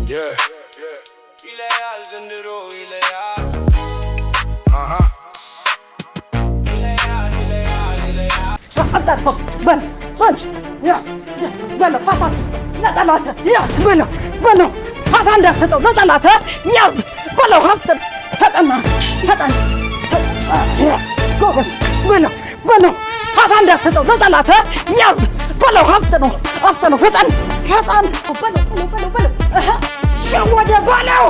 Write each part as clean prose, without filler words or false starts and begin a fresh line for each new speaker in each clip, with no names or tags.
Yeah. İleyal zindiro ileyal.
أطرق بل ياس بلا فاتات نطلاته ياس بلا فات عند ستو نطلاته ياس بلا هفتن فتنا ጎበዝ በለው فات عند ستو نطلاته ياس بلا هفتنو ፈጠን በለው ሸወደ በለው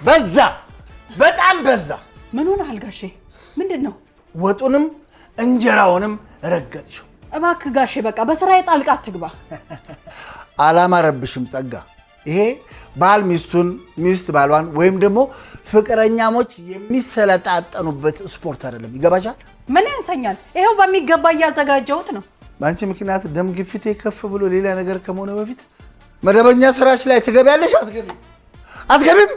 በዛ በጣም በዛ ምን ሆነሃል ጋሼ ምንድን ነው
ወጡንም እንጀራውንም ረገጥሽው
እባክህ ጋሼ በቃ በስራዬ ጣልቃ አትግባ
አላማረብሽም ጸጋ ይሄ ባል ሚስቱን ሚስት ባሏን ወይም ደግሞ ፍቅረኛሞች የሚሰለጣጠኑበት ስፖርት አይደለም ይገባሻል
ምን ያንሰኛል ይሄው በሚገባ እያዘጋጀሁት ነው
ባንቺ ምክንያት ደም ግፊቴ ከፍ ብሎ ሌላ ነገር ከመሆነ በፊት መደበኛ ስራሽ ላይ ትገቢያለሽ አትገቢም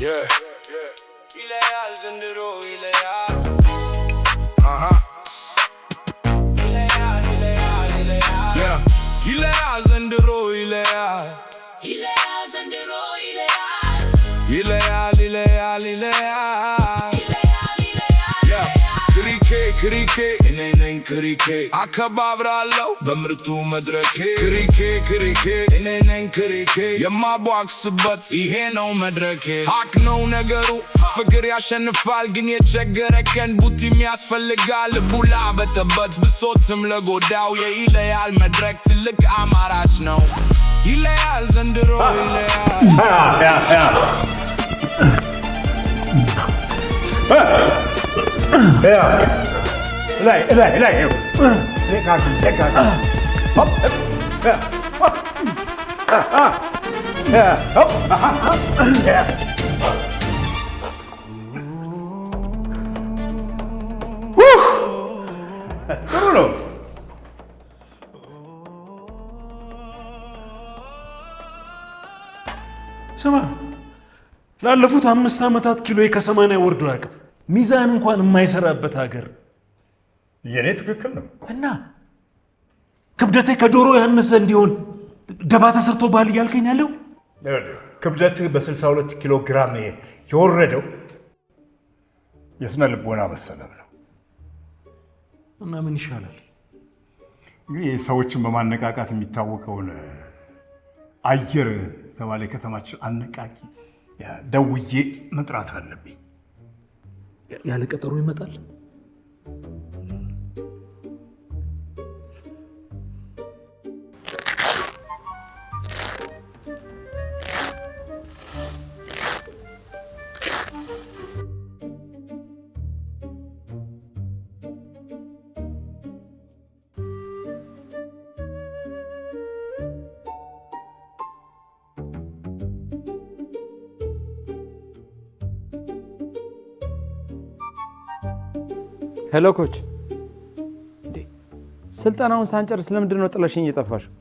Yeah. İleyal zindiro ileyal. İleyal. Yeah. İleyal zindiro ileyal. İleyal. Yeah. Krike. Enenen krike. Akabavralo. Bamrtu medrake. Krike. Enenen krike. የማቧክስበት ይሄ ነው መድረኬ ሀቅ ነው ነገሩ ፍቅር ያሸንፋል ግን የቸገረከን ቡቲም ያስፈልጋል ቡላ በተበት ብሶትም ለጎዳው የይለያል መድረክ ትልቅ አማራጭ ነው ይለያል ዘንድሮ ይለያል
ላይ ሆፕ ጥሩ ነው ስማ ላለፉት 5 ዓመታት ኪሎ ከ80 ወርዶ ያውቃል ሚዛን እንኳን የማይሰራበት ሀገር የኔ ትክክል ነው እና ክብደቴ ከዶሮ ያነሰ እንዲሆን ደባ ተሰርቶ ባል እያልከኝ ያለው ክብደትህ በ62 ኪሎ ግራም የወረደው የስነ ልቦና መሰለም ነው እና ምን ይሻላል እንግዲህ ሰዎችን በማነቃቃት የሚታወቀውን አየር ተባለ ከተማችን አነቃቂ ደውዬ መጥራት አለብኝ ያለ ቀጠሮ ይመጣል
ሄሎ ኮች ስልጠናውን ሳንጨርስ ለምንድን ነው ጥለሽኝ የጠፋሽው?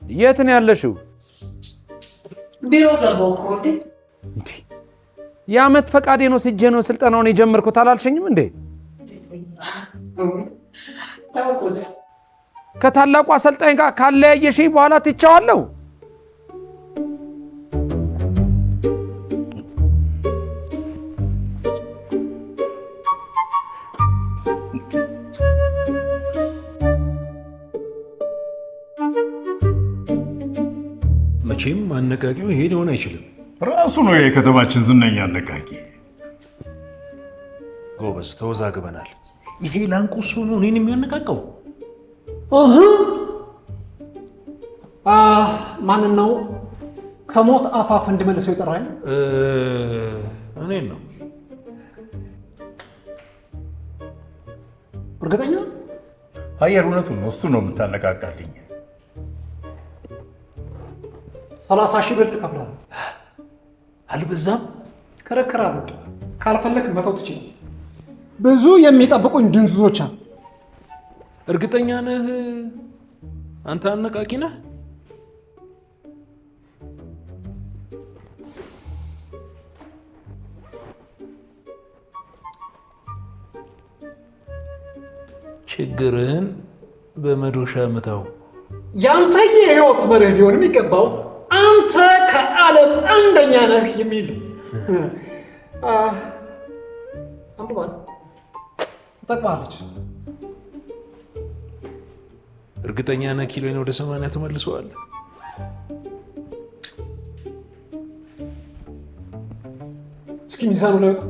የት ነው ያለሽው?
ቢሮ ገባሁ እኮ
እንዴ የዓመት ፈቃዴ ነው ስጄ ነው ስልጠናውን የጀመርኩት አላልሽኝም እንዴ?
ታውቁት
ከታላቁ አሰልጣኝ ጋር ካለያየሽኝ በኋላ ትቻዋለሁ።
መቼም አነቃቂው ይሄ ሊሆን አይችልም። ራሱ ነው የከተማችን ዝነኛ አነቃቂ። ጎበዝ ተወዛግበናል። ይሄ ላንቁሶ ነው እኔን የሚያነቃቀው።
ማን ነው ከሞት አፋፍ እንድመልሰው የጠራኝ?
እኔን ነው።
እርግጠኛ?
አየር እውነቱን ነው። እሱ ነው የምታነቃቃልኝ።
30,000 ብር ትከፍላለህ።
አልበዛም?
ክርክር አልወድም። ካልፈለክ መተው ትችላለህ። ብዙ የሚጠብቁኝ ድንዙዞች አሉ።
እርግጠኛ ነህ አንተ አነቃቂ ነህ?
ችግርን በመዶሻ ምታው።
ያንተ የህይወት መርህ ሊሆን የሚገባው አንተ ከዓለም አንደኛ ነህ የሚል አንብባት ትጠቅማለች።
እርግጠኛ ነህ ኪሎዬን ወደ 80 ተመልሰዋል?
እስኪ ሚዛኑ ላይ ወጣ።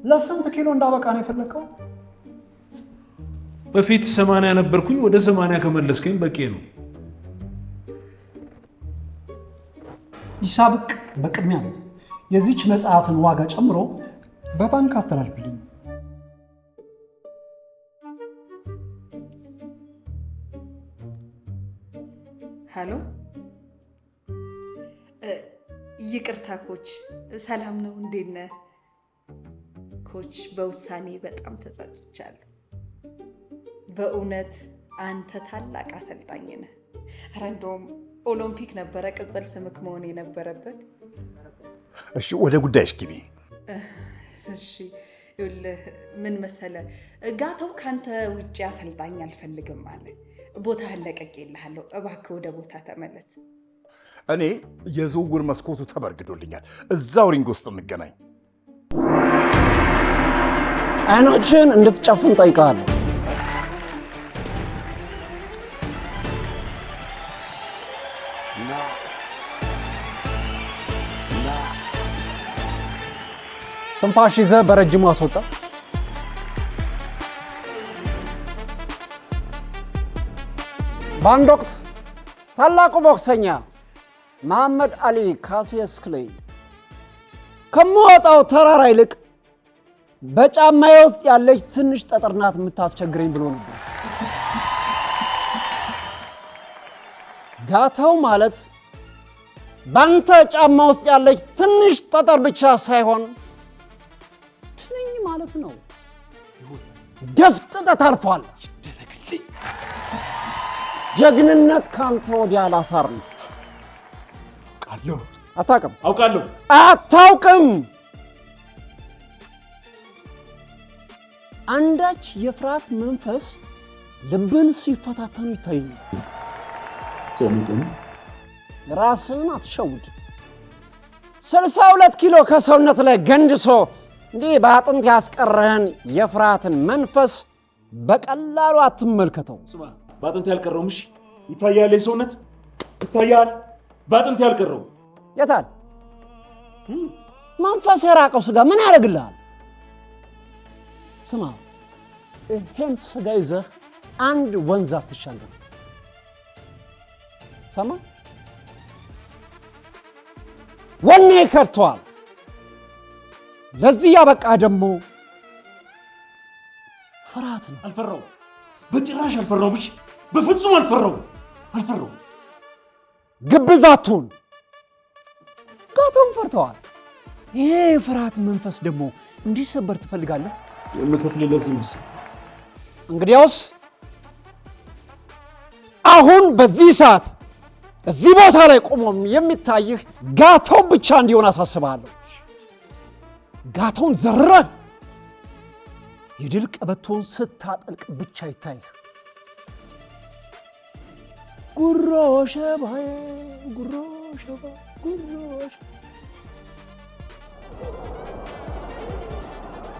ለስንት ኪሎ እንዳበቃ ነው የፈለከው?
በፊት 80 ነበርኩኝ። ወደ 80 ከመለስከኝ በቂ ነው።
ሂሳብ በቅድሚያ ነው። የዚች መጽሐፍን ዋጋ ጨምሮ በባንክ አስተላልፍልኝ።
ሄሎ፣ ይቅርታ ኮች፣ ሰላም ነው? እንዴት ነህ ኮች? በውሳኔ በጣም ተጸጽቻለሁ። በእውነት አንተ ታላቅ አሰልጣኝ ነህ። ኧረ እንደውም ኦሎምፒክ ነበረ ቅጽል ስምክ መሆን የነበረበት።
እሺ ወደ ጉዳይሽ ግቢ።
እሺ ይኸውልህ ምን መሰለህ፣ ጋተው ካንተ ውጭ አሰልጣኝ አልፈልግም አለ። ቦታህን ለቅቄልሃለሁ፣ እባክህ ወደ ቦታ ተመለስ።
እኔ የዝውውር መስኮቱ ተበርግዶልኛል። እዛው ሪንግ ውስጥ እንገናኝ።
አይኖችን እንድትጨፍን ጠይቃለሁ። ትንፋሽ ይዘህ በረጅሙ አስወጣ። በአንድ ወቅት ታላቁ ቦክሰኛ መሐመድ አሊ ካሲየስ ክሌይ ከምወጣው ተራራ ይልቅ በጫማዬ ውስጥ ያለች ትንሽ ጠጠር ናት የምታስቸግረኝ ብሎ ነበር። ጋታው ማለት ባንተ ጫማ ውስጥ ያለች ትንሽ ጠጠር ብቻ ሳይሆን ትንኝ ማለት ነው። ደፍጥጠህ ታልፏለች። ጀግንነት ካንተ ወዲያ ላሳር ነው።
አውቃለሁ።
አታውቅም?
አውቃለሁ።
አታውቅም? አንዳች የፍርሃት መንፈስ ልብን ሲፈታተኑ ይታየኛል። ራስን አትሸውድ። 62 ኪሎ ከሰውነት ላይ ገንድሶ እንዲህ በአጥንት ያስቀረህን የፍርሃትን መንፈስ በቀላሉ አትመልከተው።
በአጥንት ያልቀረውም እሺ፣ ይታያል። የሰውነት ይታያል። በአጥንት ያልቀረው
የታል? መንፈስ የራቀው ስጋ ምን ያደርግልሃል? ስማ፣ ይሄን ስጋ ይዘህ አንድ ወንዝ አትሻገር። ሰማ? ወኔ ከርቷል። ለዚህ ያበቃ ደግሞ ፍርሃት ነው።
አልፈራውም፣ በጭራሽ አልፈራውም። እሺ፣ በፍጹም አልፈራውም።
ግብዛቱን ጋቶን ፈርተዋል። ይሄ የፍርሃት መንፈስ ደግሞ እንዲሰበር ትፈልጋለህ?
የምከፍልህ ለዚህ ምስል።
እንግዲያውስ አሁን በዚህ ሰዓት እዚህ ቦታ ላይ ቆሞ የሚታይህ ጋቶው ብቻ እንዲሆን አሳስብሃለሁ። ጋቶውን ዘርረህ የድል ቀበቶን ስታጠልቅ ብቻ ይታይህ። ጉሮ ሸባዬ ጉሮ ሸባ ጉሮ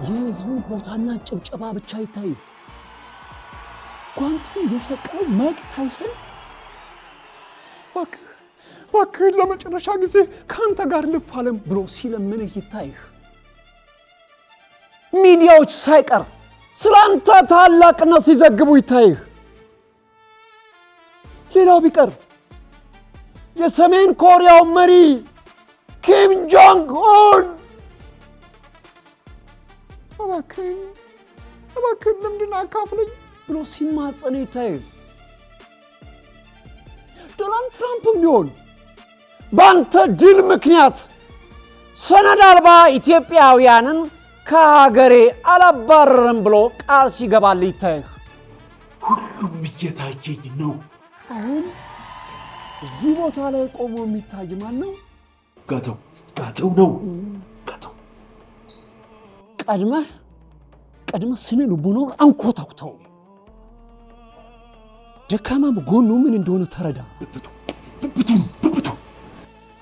የህዝቡ ቦታና ጭብጨባ ብቻ ይታይህ። ጓንቱን የሰቀለው ማይክ ታይሰን እባክህን ለመጨረሻ ጊዜ ከአንተ ጋር ልፋለም ብሎ ሲለምንህ ይታይህ። ሚዲያዎች ሳይቀር ስለ አንተ ታላቅነት ሲዘግቡ ይታይህ። ሌላው ቢቀር የሰሜን ኮሪያው መሪ ኪም ጆንግ ኡን እባክህን ልምድን አካፍለኝ ብሎ ሲማጸን ይታይህ። ዶናልድ ትራምፕም ቢሆን በአንተ ድል ምክንያት ሰነድ አልባ ኢትዮጵያውያንን ከሀገሬ አላባረርም ብሎ ቃል ሲገባልኝ ይታይህ።
ሁሉም እየታየኝ ነው።
አሁን እዚህ ቦታ ላይ ቆሞ የሚታይ ማን ነው?
ጋተው ነው። ጋተው
ቀድመህ ስነ ልቦናውን አንኮታኩተው። ደካማም ጎኑ ምን እንደሆነ ተረዳ።
ብብቱ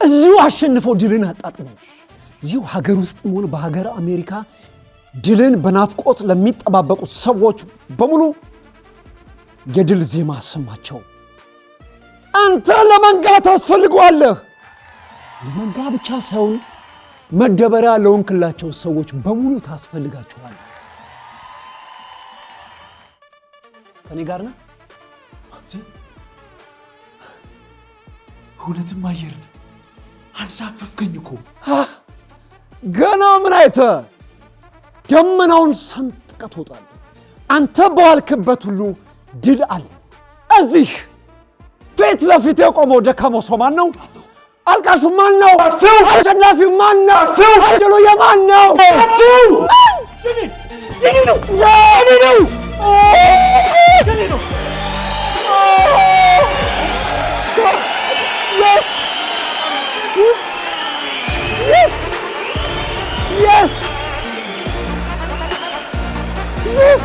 እዚሁ አሸንፈው ድልን አጣጥመው። እዚሁ ሀገር ውስጥም ሆነ በሀገር አሜሪካ ድልን በናፍቆት ለሚጠባበቁት ሰዎች በሙሉ የድል ዜማ አሰማቸው። አንተ ለመንጋ ታስፈልገዋለህ። ለመንጋ ብቻ ሳይሆን መደበሪያ ለሆንክላቸው ሰዎች በሙሉ ታስፈልጋቸዋለህ። ከኔ ጋር ነህ?
አንተ እውነትም አየር ነህ። አንሳፈፍከኝ እኮ።
ገና ምን አይተህ? ደመናውን ሰንጥቀህ ትወጣለህ። አንተ በዋልክበት ሁሉ ድል አለ። እዚህ ፊት ለፊት የቆመው ደካማው ሰው ማን ነው? አልቃሹ ማን ነው? አሸናፊው ማን ነው? ድሉ የማን ነው? የኔ ነው። Yes!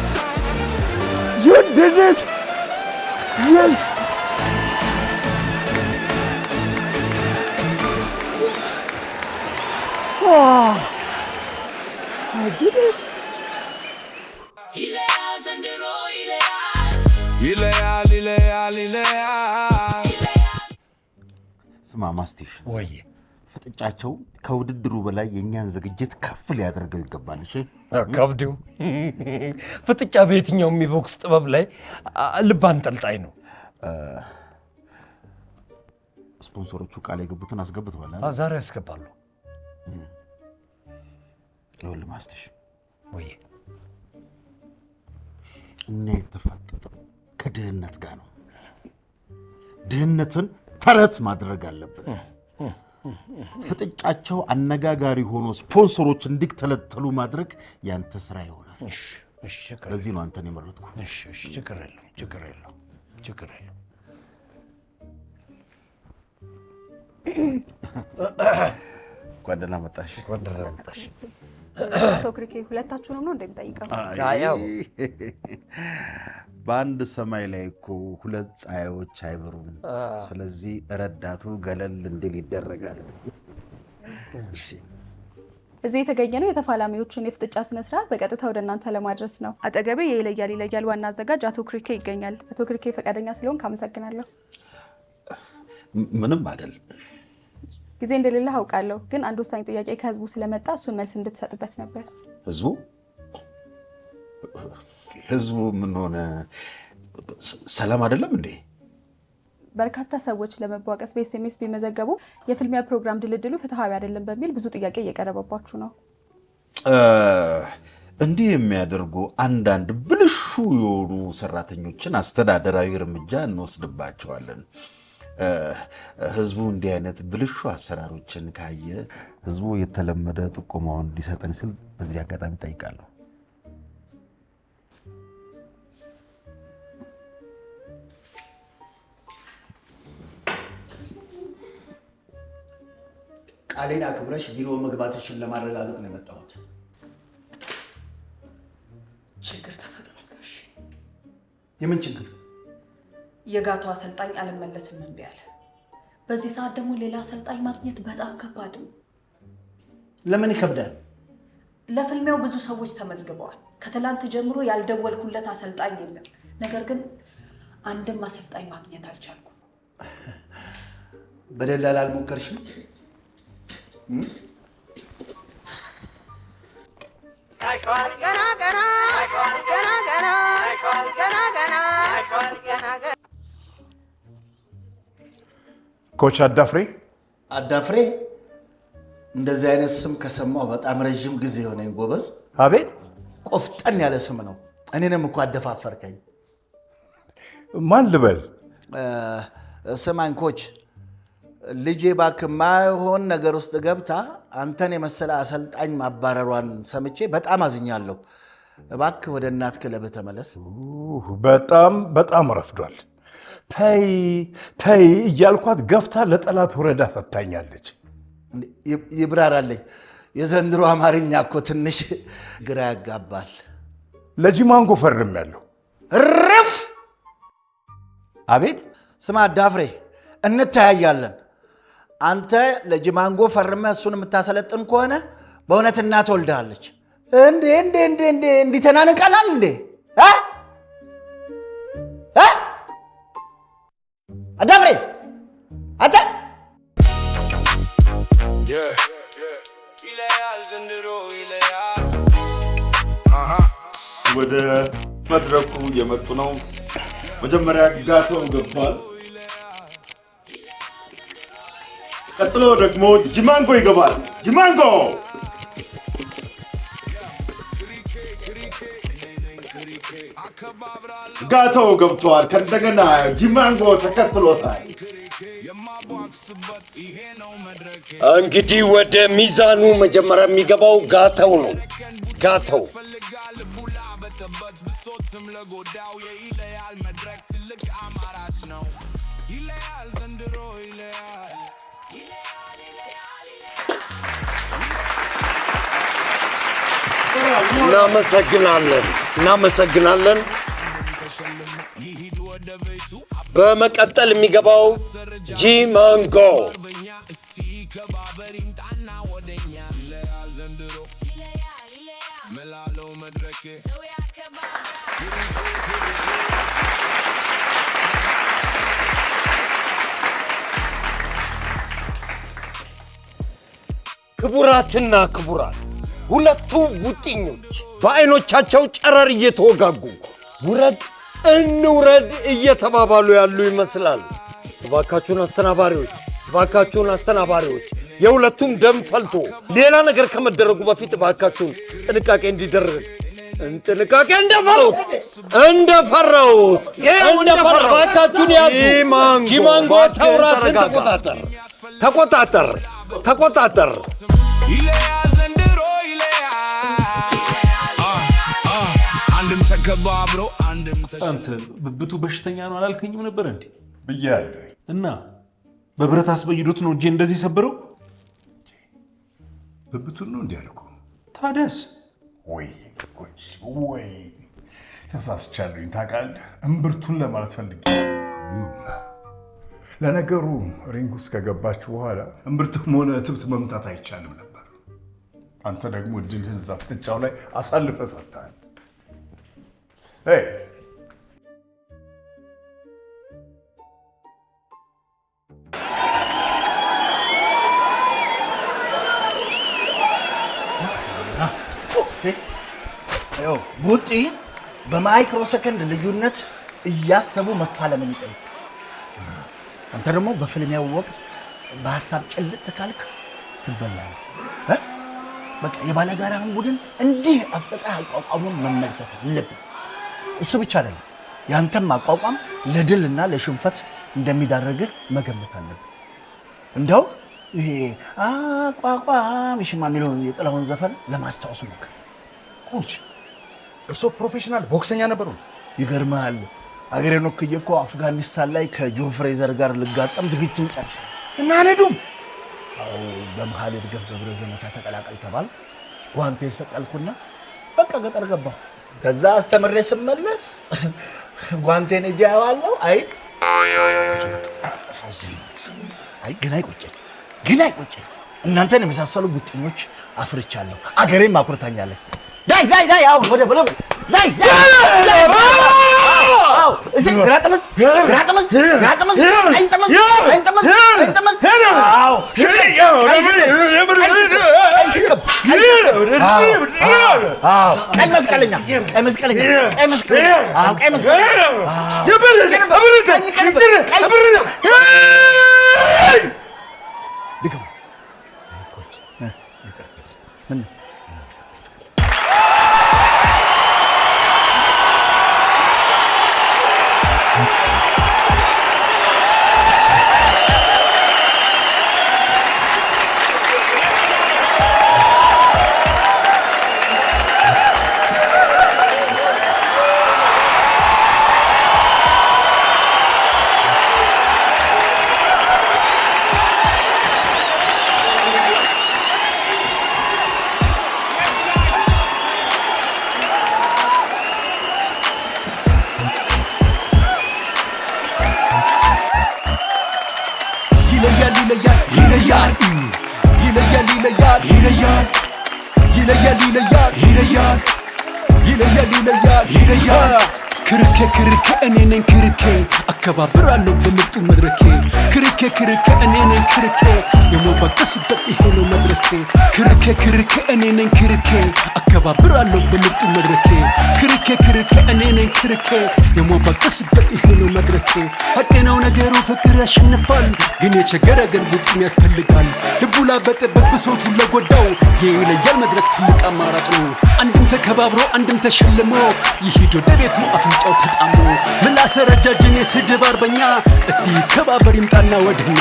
You did it! Yes! Oh, I did it!
ስማ ማስቲሽ፣
ወይ
ፍጥጫቸው ከውድድሩ በላይ የኛን ዝግጅት ከፍ ሊያደርገው ይገባል። እሺ
ከብዱ ፍጥጫ በየትኛው የቦክስ ጥበብ ላይ ልብ አንጠልጣይ ነው።
ስፖንሰሮቹ ቃል የገቡትን አስገብተዋል።
ዛሬ ያስገባሉ።
ይኸውልህ ማስቲሽ፣
ወይ
እኛ የተፋጠጠው ከድህነት ጋር ነው። ድህነትን ተረት ማድረግ አለብን። ፍጥጫቸው አነጋጋሪ ሆኖ ስፖንሰሮች እንዲተለተሉ ማድረግ ያንተ ስራ ይሆናል። ለዚህ ነው አንተን የመረጥኩ።
ችግር የለውም።
እንኳን ደህና መጣሽ።
አቶ ክሪኬ ሁለታችሁንም ነው እንደሚጠይቀው?
ያው
በአንድ ሰማይ ላይ እኮ ሁለት ፀሐዮች አይበሩም። ስለዚህ ረዳቱ ገለል እንዲል ይደረጋል።
እዚህ የተገኘ ነው የተፋላሚዎችን የፍጥጫ ስነ ስርዓት በቀጥታ ወደ እናንተ ለማድረስ ነው። አጠገቤ የይለያል ዋና አዘጋጅ አቶ ክሪኬ ይገኛል። አቶ ክሪኬ ፈቃደኛ ስለሆንክ አመሰግናለሁ።
ምንም አይደል።
ጊዜ እንደሌለ አውቃለሁ፣ ግን አንድ ወሳኝ ጥያቄ ከህዝቡ ስለመጣ እሱን መልስ እንድትሰጥበት ነበር።
ህዝቡ ምን ሆነ? ሰላም አይደለም እንዴ?
በርካታ ሰዎች ለመቧቀስ በኤስኤምኤስ ቢመዘገቡ የፍልሚያ ፕሮግራም ድልድሉ ፍትሃዊ አይደለም በሚል ብዙ ጥያቄ እየቀረበባችሁ ነው።
እንዲህ የሚያደርጉ አንዳንድ ብልሹ የሆኑ ሰራተኞችን አስተዳደራዊ እርምጃ እንወስድባቸዋለን። ህዝቡ እንዲህ አይነት ብልሹ አሰራሮችን ካየ ህዝቡ የተለመደ ጥቆማውን ሊሰጠን ስል በዚህ አጋጣሚ ጠይቃለሁ።
ቃሌን አክብረሽ ቢሮ መግባትሽን ለማረጋገጥ ነው የመጣሁት።
ችግር ተፈጥሯል ጋሽ።
የምን ችግር?
የጋታው አሰልጣኝ አልመለስም እምቢ አለ። በዚህ ሰዓት ደግሞ ሌላ አሰልጣኝ ማግኘት በጣም ከባድ ነው።
ለምን ይከብዳል?
ለፍልሚያው ብዙ ሰዎች ተመዝግበዋል። ከትላንት ጀምሮ ያልደወልኩለት አሰልጣኝ የለም። ነገር ግን አንድም አሰልጣኝ ማግኘት አልቻልኩም።
በደላላ አልሞከርሽም?
ኮች አዳፍሬ
እንደዚህ አይነት ስም ከሰማሁ በጣም ረጅም ጊዜ ሆነኝ ጎበዝ።
አቤት፣
ቆፍጠን ያለ ስም ነው። እኔንም እኮ አደፋፈርከኝ።
ማን ልበል?
ስማኝ ኮች፣ ልጄ እባክህ ማይሆን ነገር ውስጥ ገብታ አንተን የመሰለ አሰልጣኝ ማባረሯን ሰምቼ በጣም አዝኛለሁ። እባክህ ወደ እናት ክለብህ ተመለስ።
በጣም ረፍዷል። ተይ እያልኳት ገፍታ ለጠላት ወረዳ ሰጥታኛለች።
ይብራራልኝ። የዘንድሮ አማርኛ እኮ ትንሽ ግራ ያጋባል።
ለጂማንጎ ፈርሜያለሁ።
እረፍ!
አቤት።
ስማ አዳፍሬ፣ እንተያያለን። አንተ ለጂማንጎ ፈርመህ እሱን የምታሰለጥን ከሆነ በእውነት እናት ወልዳለች። እንዲህ ተናንቀናል እንዴ? አዳፍሬ አንተ
ወደ መድረኩ የመጡ ነው። መጀመሪያ ጋተው ገብቷል። ቀጥሎ ደግሞ ጂማንጎ ይገባል። ጂማንጎ ጋተው ገብቷል። ከእንደገና ጂማንጎ ተከትሎታል።
እንግዲህ ወደ ሚዛኑ መጀመሪያ የሚገባው ጋተው ነው። ጋተው እናመሰግናለን። በመቀጠል የሚገባው ጂማንጎ። ክቡራትና ክቡራን፣ ሁለቱ ቡጢኞች በአይኖቻቸው ጨረር እየተወጋጉ ውረድ እንውረድ እየተባባሉ ያሉ ይመስላል። እባካችሁን አስተናባሪዎች፣ የሁለቱም ደም ፈልቶ ሌላ ነገር ከመደረጉ በፊት እባካችሁን ጥንቃቄ እንዲደረግ እንደፈራሁት እባካችሁን ያዙ። ጂማንጎ ተው፣ ራስን ተቆጣጠር።
አንተ ብብቱ በሽተኛ ነው አላልከኝም ነበር እንዴ?
ብያለሁ።
እና በብረት አስበይዶት ነው እጄ እንደዚህ ሰበረው?
ብብቱን ነው እንዲህ አልኩህ።
ታዲያስ?
ወይ ተሳስቻለሁኝ። ታውቃለህ፣ እምብርቱን ለማለት ፈልጌ። ለነገሩ ሪንግ ውስጥ ከገባችሁ በኋላ እምብርትም ሆነ እትብት መምታት አይቻልም ነበር። አንተ ደግሞ እድልህን እዛ ፍጥጫው ላይ አሳልፈህ ሰጥተሃል።
ቡጢ በማይክሮ ሰከንድ ልዩነት እያሰቡ መፋለምን ይጠይቅ። አንተ ደግሞ በፍልሚያው ወቅት በሀሳብ ጭልጥ ካልክ ትበላለህ። በቃ የባለጋራህን ቡድን እንዲህ አፍጠጣህ አቋቋሙን መመልከት አለብህ። እሱ ብቻ አይደለም፣ ያንተም አቋቋም ለድልና ለሽንፈት እንደሚዳረግህ መገመት አለብህ። እንደው ይሄ አቋቋም ይሽማ የሚለው የጥላሁን ዘፈን ለማስታወሱ ሞክር።
ኮች፣ እርስዎ ፕሮፌሽናል ቦክሰኛ ነበሩ?
ይገርምሃል፣ አገሬን ወክዬ እኮ አፍጋኒስታን ላይ ከጆን ፍሬዘር ጋር ልጋጠም ዝግጅቱን ጨርሻለሁ።
እና አልሄዱም?
አዎ፣ በመሃል እድገት በብረ ዘመቻ ተቀላቀል ተባል። ጓንቴ ሰቀልኩና በቃ ገጠር ገባሁ። ከዛ አስተምሬ ስመለስ ጓንቴን እጄ አየዋለሁ። ግን አይቆጨኝ። እናንተን የመሳሰሉ ቡጥኞች አፍርቻለሁ። አገሬን ማኩርታኛለች። ዳይ አሁን ወደ ብሎ ዳይ እዚህ ግራ ጥምስ
ይለያል ይለያል ይለያል ይለያል ይለያል ይለያል ክርኬ ክርኬ እኔ ነኝ ክርኬ አከባብራለሁ በምርጡ መድረኬ ክርኬ ክርኬ እኔ ነኝ ክርኬ የሞባቀስበት ይሄ ነው መድረኬ ክርኬ ክርኬ እኔ ነኝ ክርኬ አከባብራለሁ በምርጡ መድረኬ ክርኬ ክርኬ እኔ ነኝ ክርኬ የሞባቀስበት ይሄ ነው መድረኬ ሀቄ ነው ነገሩ ፍቅር ያሸንፋል ግን የቸገረ ግን ቡጥም ያስፈልጋል ልቡ ላበጠበት ብሶቱን ለጎዳው የይለያል መድረክ ትልቅ አማራጭ ነው አንድም ተከባብሮ አንድም ተሸልሞ ይሂድ ወደ ቤቱ አፍንጫው ተጣሞ ምላሰ ረጃጅም የስድብ አርበኛ እስቲ ከባበር ይምጣና ወደኛ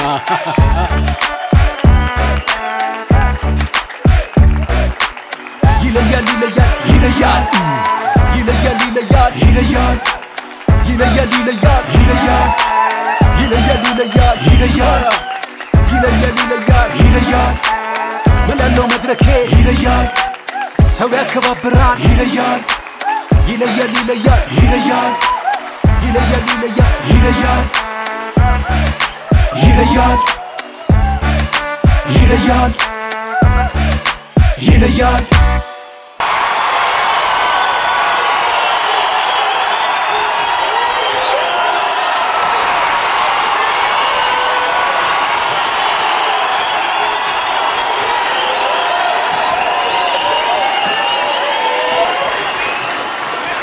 ይለያል ይለያል ይለያል ይለያል ይለያል ይለያል ይለያል ይለያል ይለያል ይለያል ይለያል ይለያል ይለያል ይለያል ይለያል መላለው መድረኬ ይለያል ሰው ያከባብራል ይለያል ይለያል ይለያል ይለያል ይለያል ይለያል ይለያል ይለያል ይለያል ይለያል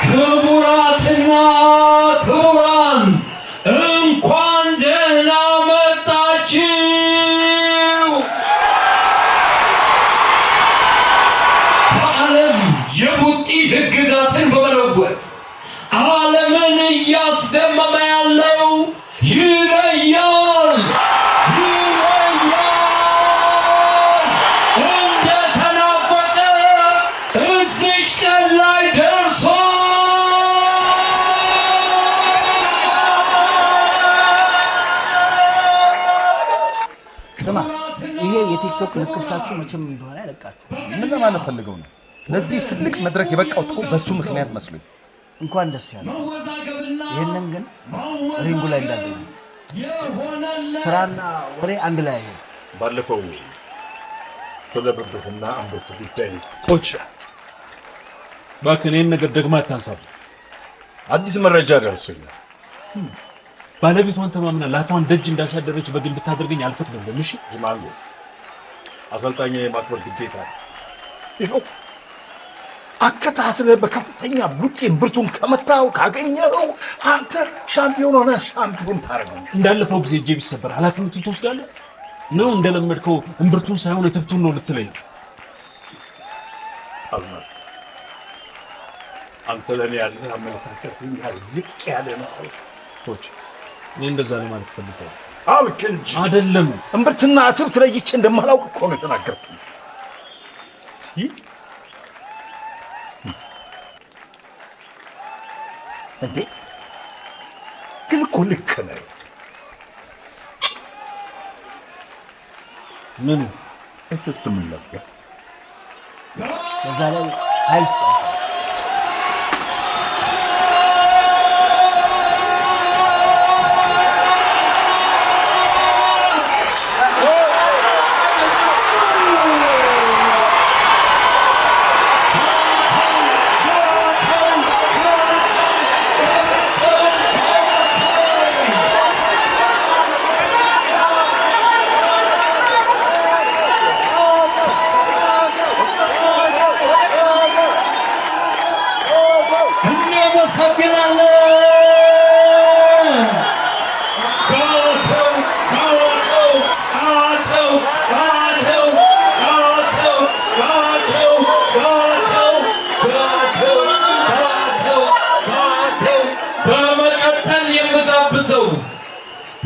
ክቡራትና ክቡራን እንኳን ደህና መጣችሁ። በዓለም የቡጢ ሕግጋትን በመለወጥ ዓለምን እያስደመመ ያለው ይለያል ይለያል እንደተናፈቀ እዚች ቀን ላይ ደርሷል።
ስማ ይሄ የቲክቶክ ልክፍታችሁ መቼም እንደሆነ ያለቃችሁ
ምን ለማለት ፈልገው ነው? ለዚህ ትልቅ መድረክ የበቃው እኮ በሱ ምክንያት መስሎኝ።
እንኳን ደስ ያለ። ይሄንን ግን ሪንጉ ላይ እንዳገኙ ስራና ወሬ አንድ ላይ አይሄድ።
ባለፈው ስለ ብብትና አንበቱ ጉዳይ ኮች እባክህ እኔን ነገር ደግማ አታንሳብ። አዲስ መረጃ ደርሶኛል። ባለቤቷን ተማምና ላቷን ደጅ እንዳሳደረች በግል ብታደርገኝ አልፈቅድልህም። እሺ ጅማሉ አሰልጣኝ የማክበር ግዴታ ነው።
ይኸው አከታትለህ በከፍተኛ ውጤት ብርቱን ከመታው ካገኘኸው አንተ ሻምፒዮን ሆነ ሻምፒዮን ታደርገኛለህ።
እንዳለፈው ጊዜ እጄ ቢሰበር ኃላፊነቱን ትወስዳለህ ነው? እንደለመድከው እምብርቱን ሳይሆን እትብቱን ነው ልትለኝ?
አዝናለሁ። አንተ ለእኔ ያለህ አመለካከት ዝቅ ያለ ነው።
ኮች እኔ እንደዛ ነው ማለት ፈልገው
አልክ እንጂ
አይደለም።
እምብርትና እትብት ለይቼ እንደማላውቅ እኮ ነው የተናገርኩት። እንዴ ግን እኮ ልክ ነህ።
ምን
እትብት ምን ነበር?
በዛ ላይ ኃይል ትቀንሳለህ።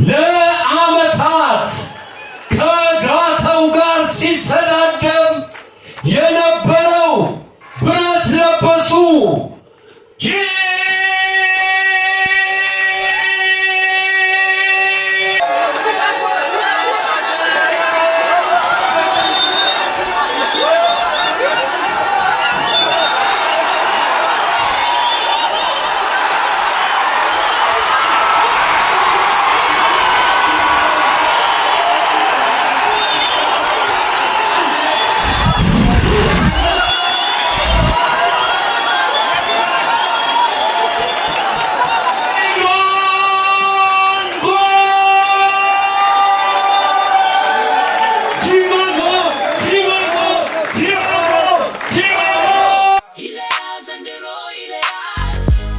ለዓመታት ከጋታው ጋር ሲሰዳደም የነበረው ብረት ለበሱ ጂማ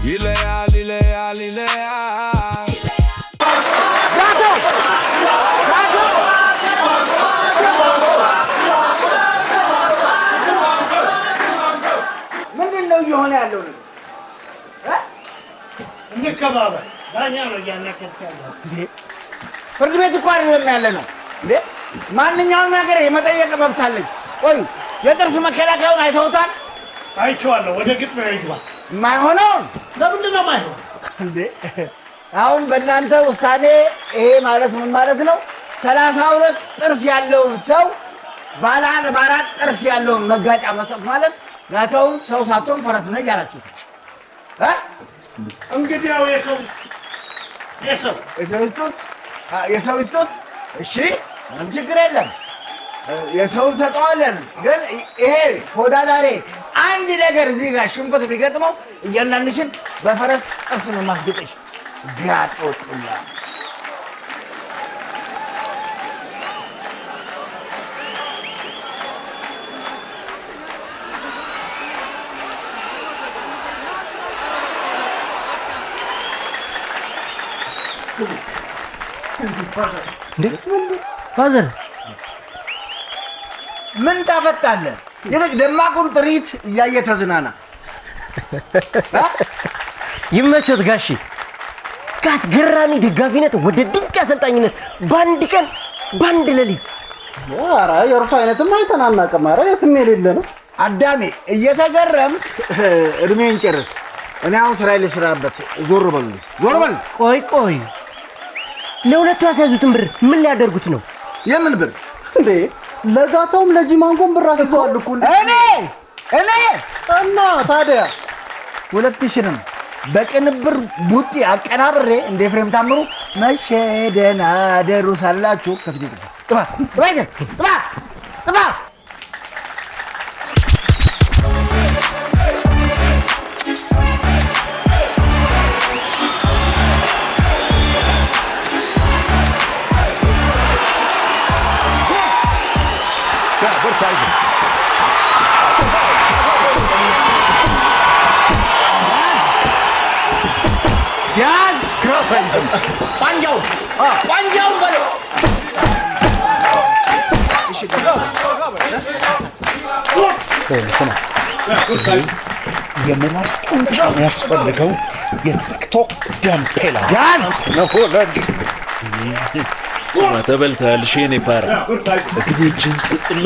ይለያል ይለያል ይለያል
ምንድን ነው እየሆነ ያለው ነገር?
እንከባበር ዳኛ ነው እያናከብክ ያለው።
ፍርድ ቤት እኮ አይደለም ያለ ነው እንዴ? ማንኛውም ነገር የመጠየቅ መብት አለኝ። ቆይ የጥርስ መከላከያውን አይተውታል?
አይቼዋለሁ። ወደ ግጥም ይግባ።
የማይሆነውን
ለምንድን ነው የማይሆን
እንዴ? አሁን በእናንተ ውሳኔ ይሄ ማለት ምን ማለት ነው? 32 ጥርስ ያለውን ሰው ባለ አራት ጥርስ ያለውን መጋጫ መስጠት ማለት ጋታውን ሰው ሳትሆን ፈረስ ነኝ አላችሁ።
እንግዲህ ያው የሰው
ይስጡት። እሺ ምንም ችግር የለም። የሰውን ሰጠዋለን። ግን ይሄ ተወዳዳሪ አንድ ነገር እዚህ ጋር ሽንፈት ቢገጥመው እያንዳንድሽን በፈረስ ጥርስ ነው የማስገጥሽ። ጋጦጡላ
ፋዘር
ምን ታፈጣለህ? ይልቅ ደማቁን ትርኢት እያየ ተዝናና።
ይመቾት ጋሺ። ከአስገራሚ ደጋፊነት ወደ ድንቅ አሰልጣኝነት በአንድ ቀን በአንድ ሌሊት።
ኧረ የእርሱ አይነትም አይተናናቅም። ኧረ የትም የሌለ ነው። አዳሜ እየተገረም እድሜን ጨርስ። እኔ አሁን ስራ ልስራበት። ዞር በሉ፣ ዞር በሉ።
ቆይ ለሁለቱ ያስያዙትን ብር ምን ሊያደርጉት ነው?
የምን ብር እንዴ? ለጋታውም ለጂማንጎም ብር አስይዘዋል እኮ። እኔ እና ታዲያ 2000ንም በቅንብር ቡጢ አቀናብሬ እንደ ኤፍሬም ታምሩ መሸደና ደሩሳላችሁ። ከፊት ጥባ ያዝ ቋንጃውን በለው።
ስማ፣ የምላስ ጡንቻ የሚያስፈልገው የቲክቶክ ደምፔላ
ስማ፣ ተበልተሃል። እኔ ፋራ በጊዜ እጅህን ስጥና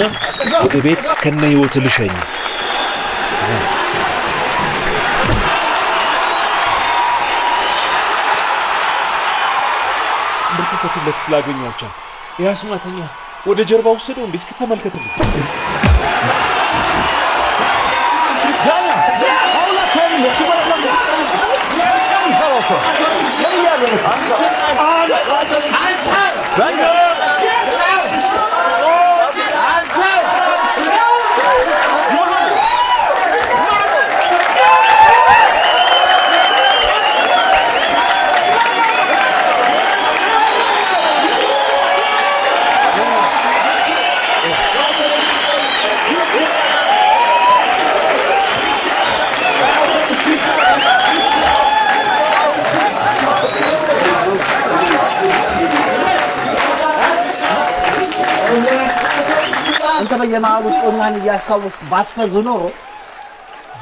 ወደ ቤት ከነ ህይወት ልሸኝ። ብርቱ ከፊት ለፊት ላገኘው አልቻልኩም። ይህ አስማተኛ ወደ ጀርባ ወሰደው። እንዴ እስኪ ተመልከትልኝ።
አንተ በየመሃሉ ጮኛን እያስታወስክ ባትፈዝ ኖሮ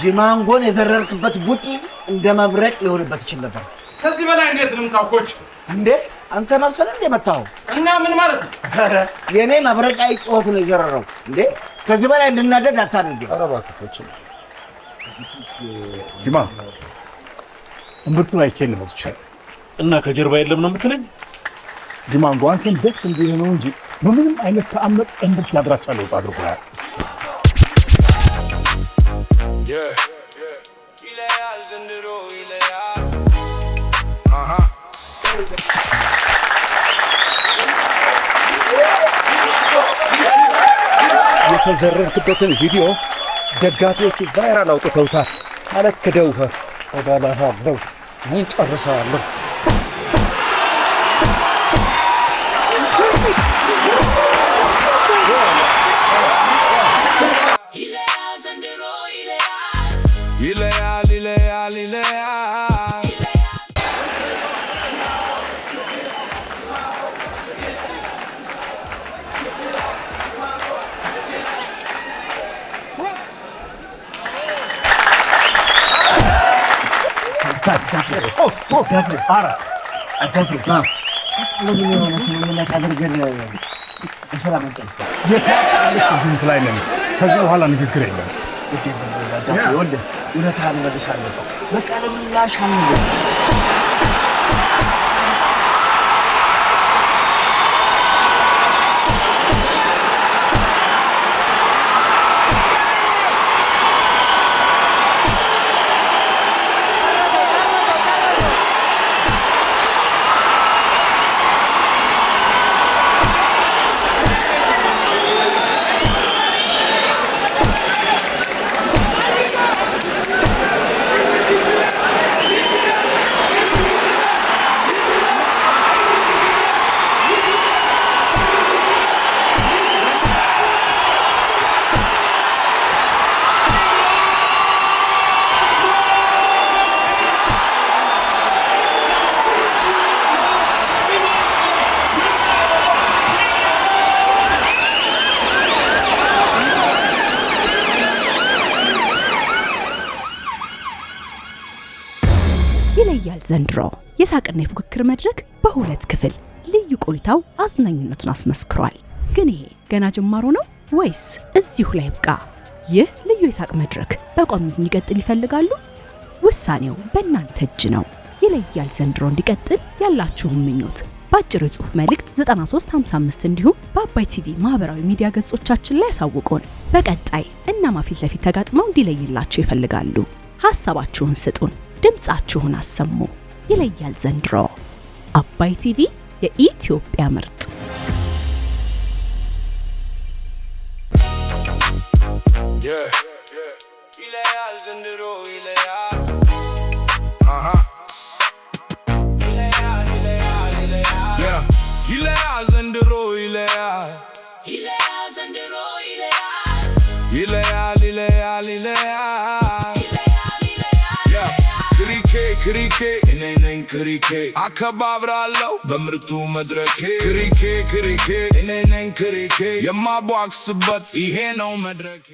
ጂማንጎን የዘረርክበት ቡጢ እንደ መብረቅ ሊሆንበት ይችል ነበር።
ከዚህ በላይ እንዴት ልምታው ኮች?
እንዴ አንተ መሰለህ እንደ መታው
እና ምን ማለት ነው?
ኧረ የኔ መብረቃዊ ጩኸት ነው የዘረረው። እንዴ ከዚህ በላይ እንድናደድ አታድርገው።
ኧረ እባክህ ኮች። ጂማ እምብርቱን አይቼ ልመትቻለሁ
እና ከጀርባ የለም ነው የምትለኝ?
ጂማንጎ አንተን ደስ እንዲህ ነው እንጂ በምንም አይነት ተአምር እምብርት ያድራቻል ለውጥ አድርጎ ያ የተዘረርክበትን ቪዲዮ ደጋፊዎች ቫይራል አውጥተውታል። አለክደውህ እበላሃለሁ፣ ምን ጨርሰዋለሁ።
ይለያል ይለያል ይለያል
ምን የሆነ ስምምነት አድርገን በሰላም እንጨርስ።
የት ላይ ነን? ከዚህ በኋላ ንግግር የለም።
ግድ የለም አዳፍሬ፣ ይኸውልህ እውነታህን እመልሳለሁ። በቃ ለምላሽ አንልም።
ይለያል ዘንድሮ የሳቅና የፉክክር መድረክ በሁለት ክፍል ልዩ ቆይታው አዝናኝነቱን አስመስክሯል። ግን ይሄ ገና ጅማሮ ነው ወይስ እዚሁ ላይ ይብቃ? ይህ ልዩ የሳቅ መድረክ በቋሚነት እንዲቀጥል ይፈልጋሉ? ውሳኔው በእናንተ እጅ ነው። ይለያል ዘንድሮ እንዲቀጥል ያላችሁን ምኞት በአጭር የጽሑፍ መልእክት 9355 እንዲሁም በአባይ ቲቪ ማህበራዊ ሚዲያ ገጾቻችን ላይ ያሳውቁን። በቀጣይ እነማ ፊት ለፊት ተጋጥመው እንዲለይላችሁ ይፈልጋሉ? ሐሳባችሁን ስጡን፣ ድምጻችሁን አሰሙ። ይለያል ዘንድሮ። አባይ ቲቪ የኢትዮጵያ ምርጥ።
ይለያል ዘንድሮ ይለያል ይለያል ዘንድሮ ይለያል ይለያል ይለያል ይለያል ክሪኬ እኔ ነኝ ክሪኬ አከባብራለሁ በምርጡ መድረኬ ክሪኬ እኔ ነኝ ክሪኬ የማቧክስበት ይሄ ነው መድረኬ